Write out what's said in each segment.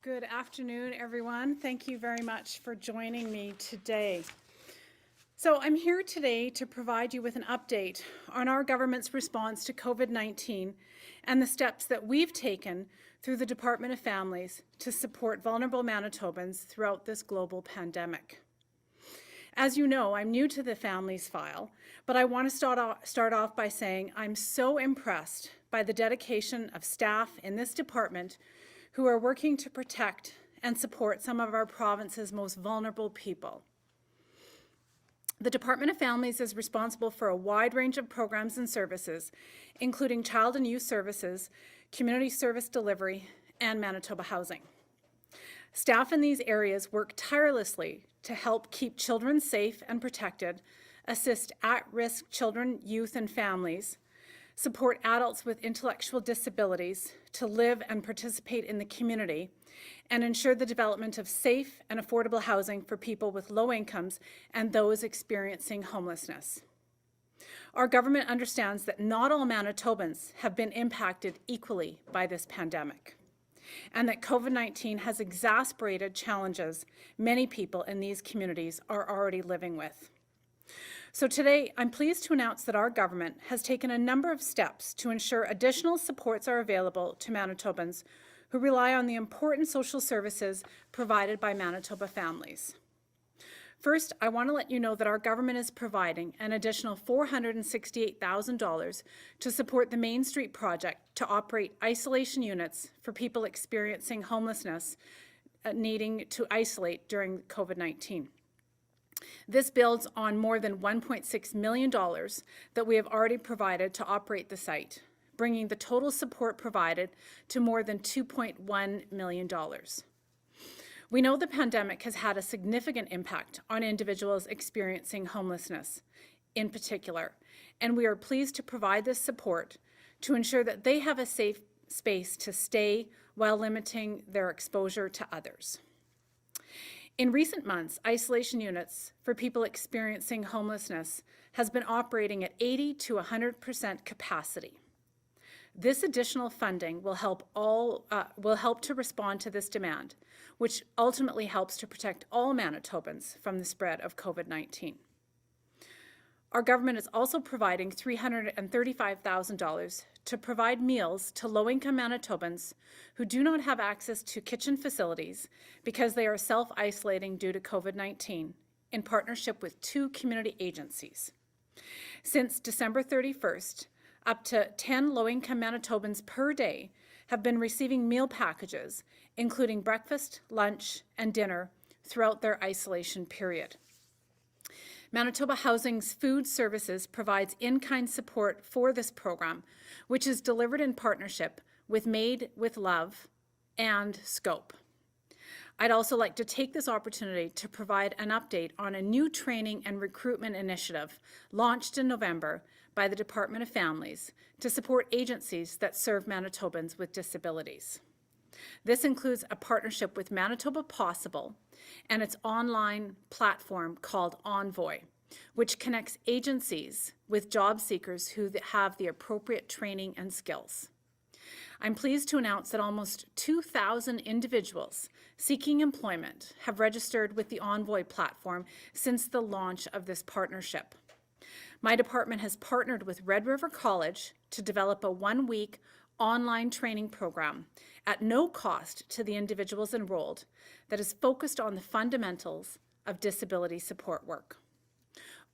Good afternoon, everyone. Thank you very much for joining me today. So I'm here today to provide you with an update on our government's response to COVID-19 and the steps that we've taken through the Department of Families to support vulnerable Manitobans throughout this global pandemic. As you know, I'm new to the Families file, but I want to start off by saying I'm so impressed by the dedication of staff in this department who are working to protect and support some of our province's most vulnerable people. The Department of Families is responsible for a wide range of programs and services, including child and youth services, community service delivery, and Manitoba housing. Staff in these areas work tirelessly to help keep children safe and protected, assist at-risk children, youth, and families, support adults with intellectual disabilities to live and participate in the community, and ensure the development of safe and affordable housing for people with low incomes and those experiencing homelessness. Our government understands that not all Manitobans have been impacted equally by this pandemic, and that COVID-19 has exacerbated challenges many people in these communities are already living with. So today, I'm pleased to announce that our government has taken a number of steps to ensure additional supports are available to Manitobans who rely on the important social services provided by Manitoba Families. First, I want to let you know that our government is providing an additional $468,000 to support the Main Street project to operate isolation units for people experiencing homelessness needing to isolate during COVID-19. This builds on more than $1.6 million that we have already provided to operate the site, bringing the total support provided to more than $2.1 million. We know the pandemic has had a significant impact on individuals experiencing homelessness in particular, and we are pleased to provide this support to ensure that they have a safe space to stay while limiting their exposure to others. In recent months, isolation units for people experiencing homelessness has been operating at 80 to 100% capacity. This additional funding will help to respond to this demand, which ultimately helps to protect all Manitobans from the spread of COVID-19. Our government is also providing $335,000 to provide meals to low-income Manitobans who do not have access to kitchen facilities because they are self-isolating due to COVID-19 in partnership with 2 community agencies. Since December 31st, up to 10 low-income Manitobans per day have been receiving meal packages, including breakfast, lunch, and dinner throughout their isolation period. Manitoba Housing's food services provides in-kind support for this program, which is delivered in partnership with Made with Love and Scope. I'd also like to take this opportunity to provide an update on a new training and recruitment initiative launched in November by the Department of Families to support agencies that serve Manitobans with disabilities. This includes a partnership with Manitoba Possible and its online platform called Envoy, which connects agencies with job seekers who have the appropriate training and skills. I'm pleased to announce that almost 2,000 individuals seeking employment have registered with the Envoy platform since the launch of this partnership. My department has partnered with Red River College to develop a 1-week online training program at no cost to the individuals enrolled that is focused on the fundamentals of disability support work.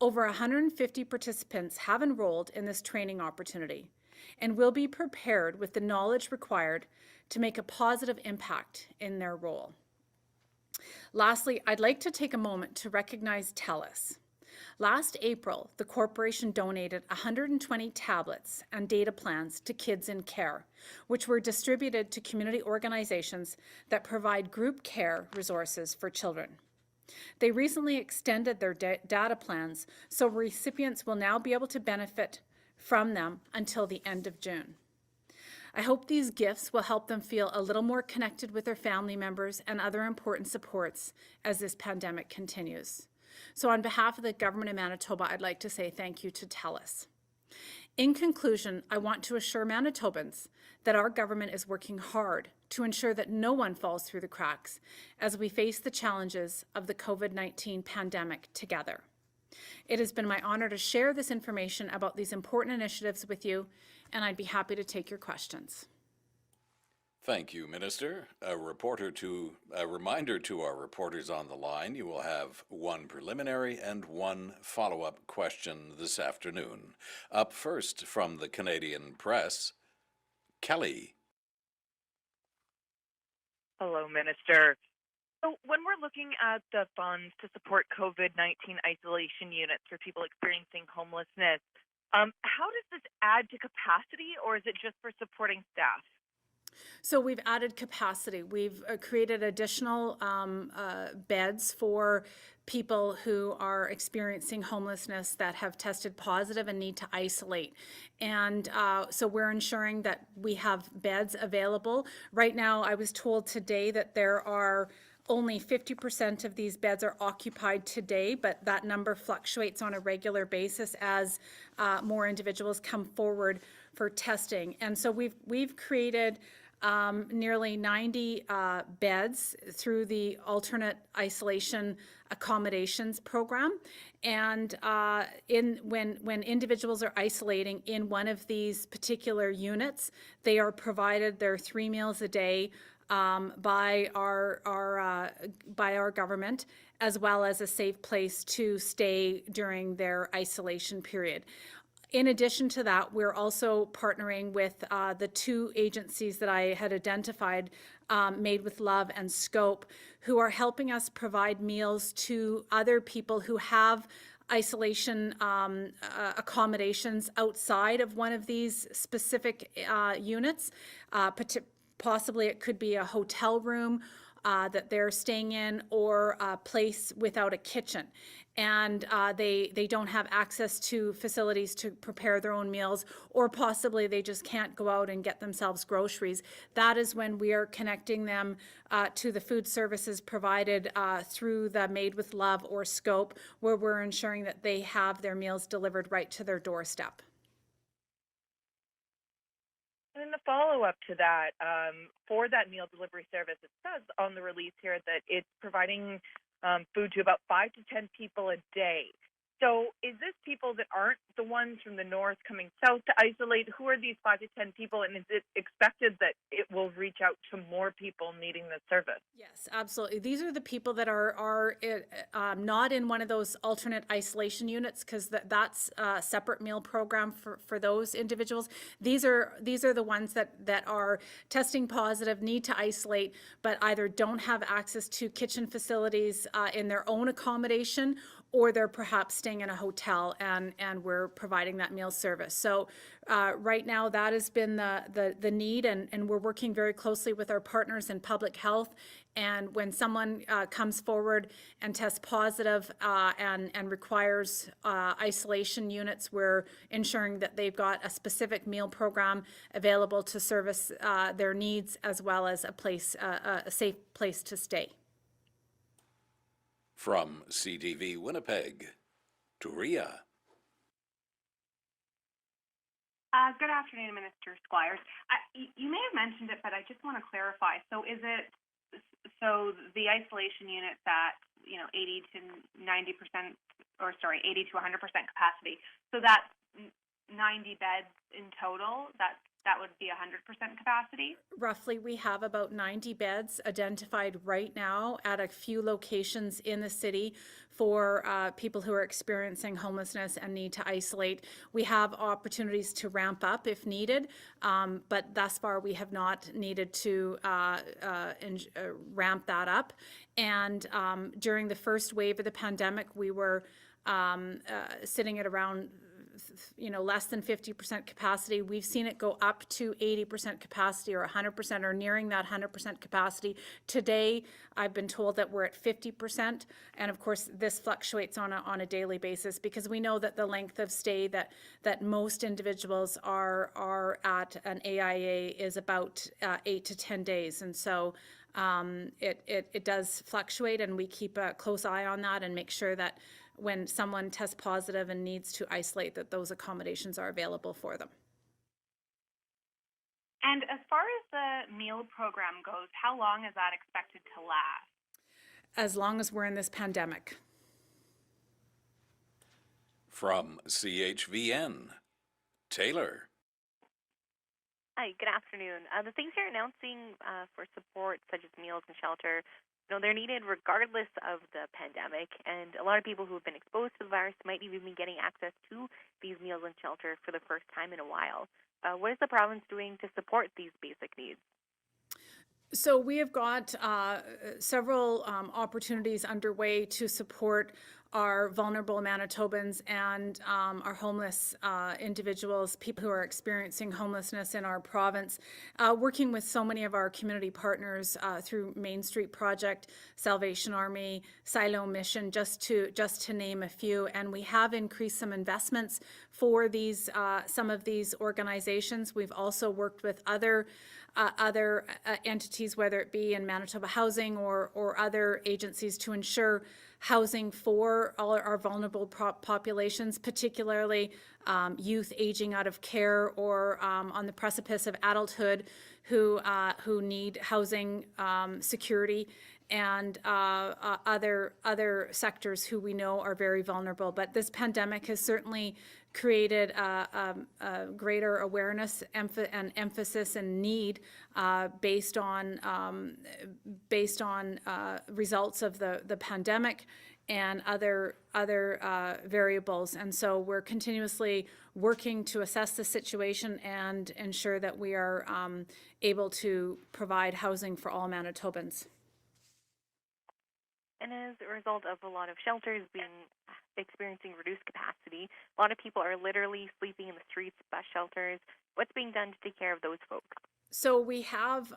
Over 150 participants have enrolled in this training opportunity and will be prepared with the knowledge required to make a positive impact in their role. Lastly, I'd like to take a moment to recognize TELUS. Last April, the corporation donated 120 tablets and data plans to Kids in Care, which were distributed to community organizations that provide group care resources for children. They recently extended their data plans, so recipients will now be able to benefit from them until the end of June. I hope these gifts will help them feel a little more connected with their family members and other important supports as this pandemic continues. So on behalf of the Government of Manitoba, I'd like to say thank you to TELUS. In conclusion, I want to assure Manitobans that our government is working hard to ensure that no one falls through the cracks as we face the challenges of the COVID-19 pandemic together. It has been my honor to share this information about these important initiatives with you, and I'd be happy to take your questions. Thank you, Minister. A reminder to our reporters on the line, you will have one preliminary and one follow-up question this afternoon. Up first from the Canadian Press, Kelly. Hello, Minister. So when we're looking at the funds to support COVID-19 isolation units for people experiencing homelessness, how does this add to capacity, or is it just for supporting staff? So we've added capacity. We've created additional beds for people who are experiencing homelessness that have tested positive and need to isolate. And so we're ensuring that we have beds available. Right now, I was told today that there are only 50% of these beds are occupied today, but that number fluctuates on a regular basis as more individuals come forward for testing. And so we've created nearly 90 beds through the alternate isolation accommodations program. And when individuals are isolating in one of these particular units, they are provided their 3 meals a day by our government, as well as a safe place to stay during their isolation period. In addition to that, we're also partnering with the 2 agencies that I had identified, Made with Love and Scope, who are helping us provide meals to other people who have isolation accommodations outside of one of these specific units. Possibly it could be a hotel room that they're staying in, or a place without a kitchen. And they don't have access to facilities to prepare their own meals, or possibly they just can't go out and get themselves groceries. That is when we are connecting them to the food services provided through the Made with Love or Scope, where we're ensuring that they have their meals delivered right to their doorstep. And in the follow-up to that, for that meal delivery service, it says on the release here that it's providing food to about 5 to 10 people a day. So is this people that aren't the ones from the north coming south to isolate? Who are these 5 to 10 people, and is it expected that it will reach out to more people needing the service? Yes, absolutely. These are the people that are not in one of those alternate isolation units, because that's a separate meal program for those individuals. These are the ones that are testing positive, need to isolate, but either don't have access to kitchen facilities in their own accommodation, or they're perhaps staying in a hotel, and we're providing that meal service. So right now, that has been the need, and we're working very closely with our partners in public health. And when someone comes forward and tests positive and requires isolation units, we're ensuring that they've got a specific meal program available to service their needs, as well as a safe place to stay. From CTV Winnipeg, Turia. Good afternoon, Minister Squires. You may have mentioned it, but I just want to clarify. So the isolation units at 80 to 90%, or sorry, 80 to 100% capacity. So that's 90 beds in total. That would be 100% capacity? Roughly, we have about 90 beds identified right now at a few locations in the city for people who are experiencing homelessness and need to isolate. We have opportunities to ramp up if needed, but thus far we have not needed to ramp that up. And during the first wave of the pandemic, we were sitting at around less than 50% capacity. We've seen it go up to 80% capacity, or 100%, or nearing that 100% capacity. Today, I've been told that we're at 50%. And of course, this fluctuates on a daily basis, because we know that the length of stay that most individuals are at an AIA is about 8 to 10 days. And so it does fluctuate, and we keep a close eye on that and make sure that when someone tests positive and needs to isolate, that those accommodations are available for them. And as far as the meal program goes, how long is that expected to last? As long as we're in this pandemic. From CHVN, Taylor. Hi, good afternoon. The things you're announcing for support, such as meals and shelter, they're needed regardless of the pandemic, and a lot of people who have been exposed to the virus might even be getting access to these meals and shelter for the first time in a while. What is the province doing to support these basic needs? So we have got several opportunities underway to support our vulnerable Manitobans and our homeless individuals, people who are experiencing homelessness in our province, working with so many of our community partners through Main Street Project, Salvation Army, Silo Mission, just to name a few. And we have increased some investments for these some of these organizations. We've also worked with other entities, whether it be in Manitoba Housing or other agencies, to ensure housing for all our vulnerable populations, particularly youth aging out of care or on the precipice of adulthood who need housing security, and other sectors who we know are very vulnerable. But this pandemic has certainly created a greater awareness and emphasis and need based on results of the pandemic and other variables. And so we're continuously working to assess the situation and ensure that we are able to provide housing for all Manitobans. And as a result of a lot of shelters experiencing reduced capacity, a lot of people are literally sleeping in the streets, bus shelters. What's being done to take care of those folks? So we have,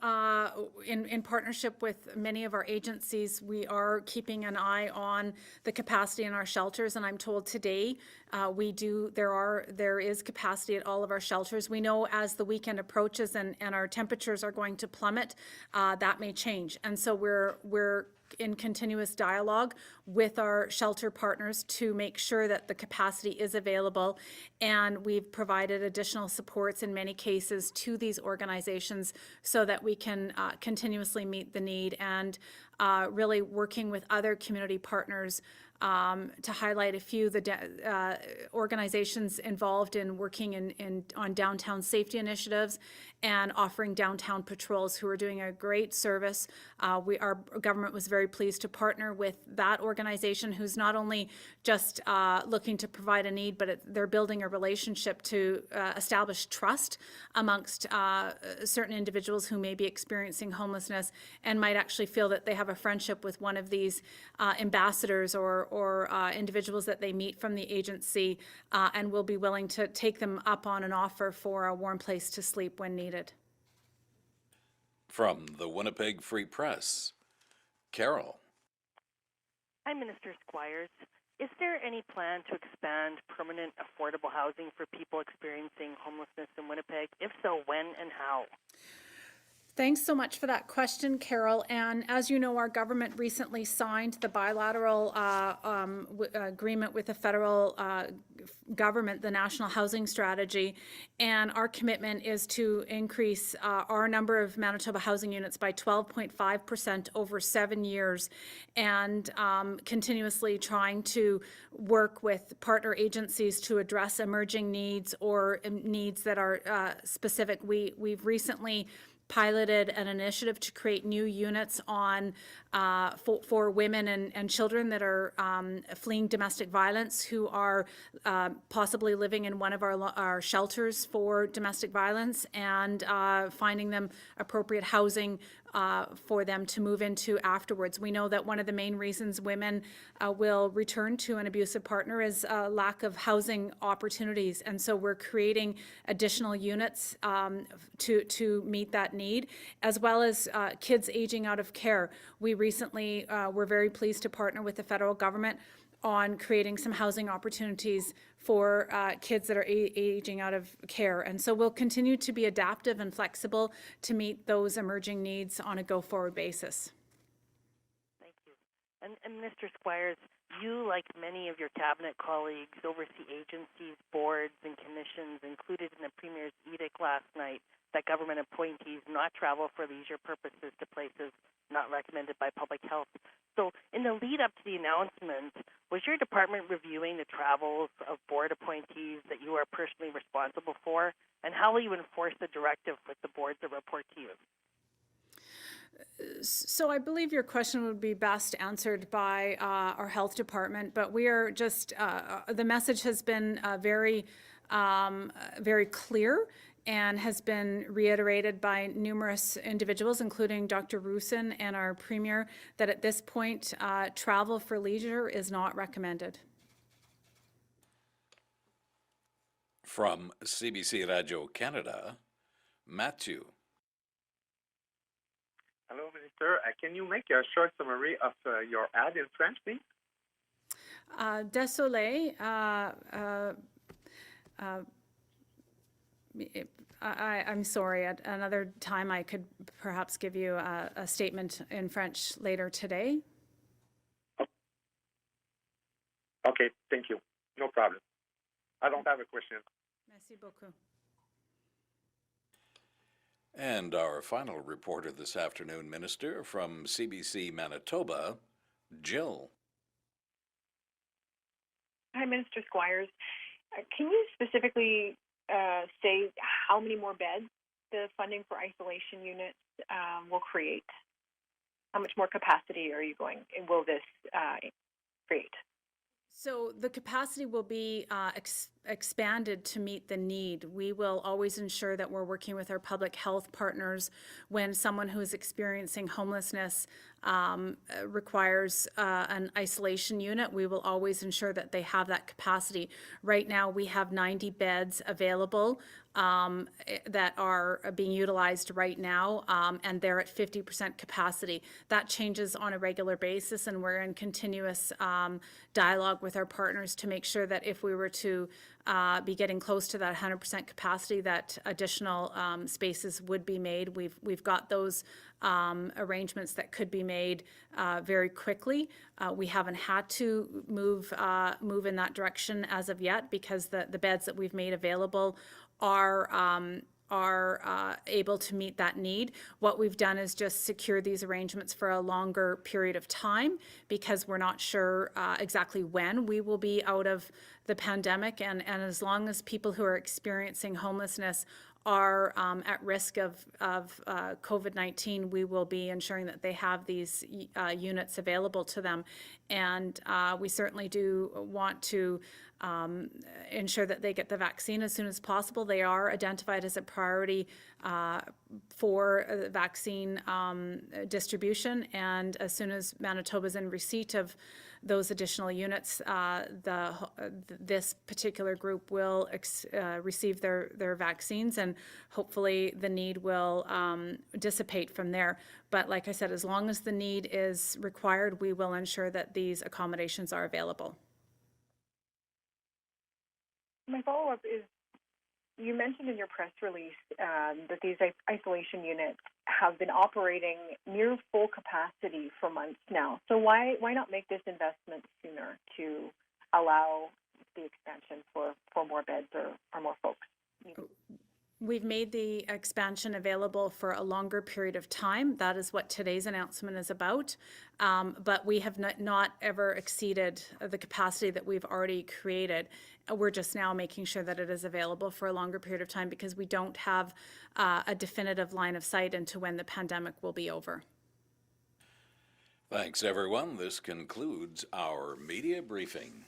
in partnership with many of our agencies, we are keeping an eye on the capacity in our shelters. And I'm told today there is capacity at all of our shelters. We know as the weekend approaches and our temperatures are going to plummet, that may change. And so we're in continuous dialogue with our shelter partners to make sure that the capacity is available, and we've provided additional supports in many cases to these organizations so that we can continuously meet the need, and really working with other community partners to highlight a few of the organizations involved in working on downtown safety initiatives and offering downtown patrols, who are doing a great service. Our government was very pleased to partner with that organization, who's not only just looking to provide a need, but they're building a relationship to establish trust amongst certain individuals who may be experiencing homelessness and might actually feel that they have a friendship with one of these ambassadors or individuals that they meet from the agency, and will be willing to take them up on an offer for a warm place to sleep when needed. From the Winnipeg Free Press, Carol. Hi, Minister Squires. Is there any plan to expand permanent affordable housing for people experiencing homelessness in Winnipeg? If so, when and how? Thanks so much for that question, Carol. And as you know, our government recently signed the bilateral agreement with the federal government, the National Housing Strategy, and our commitment is to increase our number of Manitoba housing units by 12.5% over 7 years, and continuously trying to work with partner agencies to address emerging needs or needs that are specific. We've recently piloted an initiative to create new units for women and children that are fleeing domestic violence, who are possibly living in one of our shelters for domestic violence, and finding them appropriate housing for them to move into afterwards. We know that one of the main reasons women will return to an abusive partner is lack of housing opportunities, and so we're creating additional units to meet that need, as well as kids aging out of care. We recently were very pleased to partner with the federal government on creating some housing opportunities for kids that are aging out of care. And so we'll continue to be adaptive and flexible to meet those emerging needs on a go-forward basis. Thank you. And Mr. Squires, You, like many of your cabinet colleagues, oversee agencies, boards, and commissions included in the Premier's edict last night that government appointees not travel for leisure purposes to places not recommended by public health. So in the lead up to the announcement, was your department reviewing the travels of board appointees that you are personally responsible for? And how will you enforce the directive with the boards that report to you? So I believe your question would be best answered by our health department, but we are just, the message has been very clear and has been reiterated by numerous individuals, including Dr. Roussin and our Premier, that at this point, travel for leisure is not recommended. From CBC Radio Canada, Matthew. Hello, Minister. Can you make a short summary of your ad in French, please? Désolé, I'm sorry. At another time, I could perhaps give you a statement in French later today. Okay, thank you. No problem. I don't have a question. Merci beaucoup. And our final reporter this afternoon, Minister, from CBC Manitoba, Jill. Hi, Minister Squires. Can you specifically say how many more beds the funding for isolation units will create? How much more capacity will this create? So the capacity will be expanded to meet the need. We will always ensure that we're working with our public health partners when someone who is experiencing homelessness requires an isolation unit. We will always ensure that they have that capacity. Right now, we have 90 beds available that are being utilized right now, and they're at 50% capacity. That changes on a regular basis, and we're in continuous dialogue with our partners to make sure that if we were to be getting close to that 100% capacity, that additional spaces would be made. We've got those arrangements that could be made very quickly. We haven't had to move in that direction as of yet because the beds that we've made available are able to meet that need. What we've done is just secure these arrangements for a longer period of time because we're not sure exactly when we will be out of the pandemic. And as long as people who are experiencing homelessness are at risk of COVID-19, we will be ensuring that they have these units available to them. And we certainly do want to ensure that they get the vaccine as soon as possible. They are identified as a priority for vaccine distribution, and as soon as Manitoba is in receipt of those additional units, this particular group will receive their vaccines, and hopefully the need will dissipate from there. But like I said, as long as the need is required, we will ensure that these accommodations are available. My follow-up is, you mentioned in your press release that these isolation units have been operating near full capacity for months now. So why not make this investment sooner to allow the expansion for more beds or more folks? We've made the expansion available for a longer period of time. That is what today's announcement is about. But we have not ever exceeded the capacity that we've already created. We're just now making sure that it is available for a longer period of time because we don't have a definitive line of sight into when the pandemic will be over. Thanks, everyone. This concludes our media briefing.